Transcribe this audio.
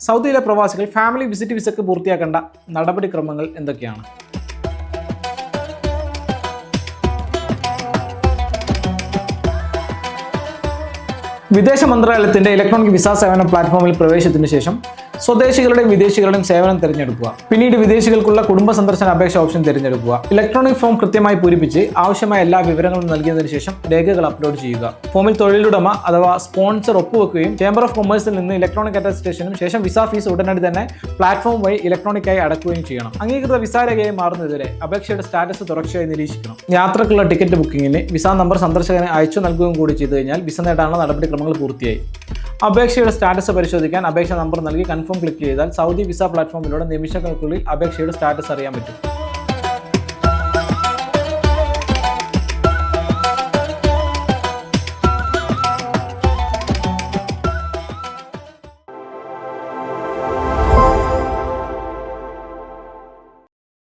സൗദിയിലെ പ്രവാസികൾ family visit വിസയ്ക്ക് പൂർത്തിയാക്കേണ്ട നടപടിക്രമങ്ങൾ എന്തൊക്കെയാണ്? വിദേശ മന്ത്രാലയത്തിന്റെ ഇലക്ട്രോണിക് വിസ സേവന പ്ലാറ്റ്ഫോമിൽ പ്രവേശിച്ചതിനു ശേഷം സ്വദേശികളുടെയും വിദേശികളുടെയും സേവനം തിരഞ്ഞെടുക്കുക. പിന്നീട് വിദേശികൾക്കുള്ള കുടുംബ സന്ദർശന അപേക്ഷ ഓപ്ഷൻ തിരഞ്ഞെടുക്കുക. ഇലക്ട്രോണിക് ഫോം കൃത്യമായി പൂരിപ്പിച്ച് ആവശ്യമായ എല്ലാ വിവരങ്ങളും നൽകിയതിനു ശേഷം രേഖകൾ അപ്ലോഡ് ചെയ്യുക. ഫോമിൽ തൊഴിലുടമ അഥവാ സ്പോൺസർ ഒപ്പുവെക്കുകയും ചേംബർ ഓഫ് കൊമേഴ്സിൽ നിന്ന് ഇലക്ട്രോണിക് അറ്റസ്റ്റേഷനും ശേഷം വിസ ഫീസ് ഉടനടി തന്നെ പ്ലാറ്റ്ഫോം വഴി ഇലക്ട്രോണിക്കായി അടക്കുകയും ചെയ്യണം. അംഗീകൃത വിസ രേഖയായി മാറുന്നതുവരെ അപേക്ഷയുടെ സ്റ്റാറ്റസ് തുടർച്ചയായി നിരീക്ഷിക്കണം. യാത്രക്കുള്ള ടിക്കറ്റ് ബുക്കിംഗിന് വിസ നമ്പർ സന്ദർശകന് അയച്ചു നൽകുകയും കൂടി ചെയ്തു കഴിഞ്ഞാൽ വിസ നേടാനുള്ള നടപടിക്രമങ്ങൾ പൂർത്തിയായി. അപേക്ഷയുടെ സ്റ്റാറ്റസ് പരിശോധിക്കാൻ അപേക്ഷ നമ്പർ നൽകി കൺഫേം ക്ലിക്ക് ചെയ്താൽ സൗദി വിസ പ്ലാറ്റ്ഫോമിലൂടെ നിമിഷങ്ങൾക്കുള്ളിൽ അപേക്ഷയുടെ സ്റ്റാറ്റസ് അറിയാൻ പറ്റും.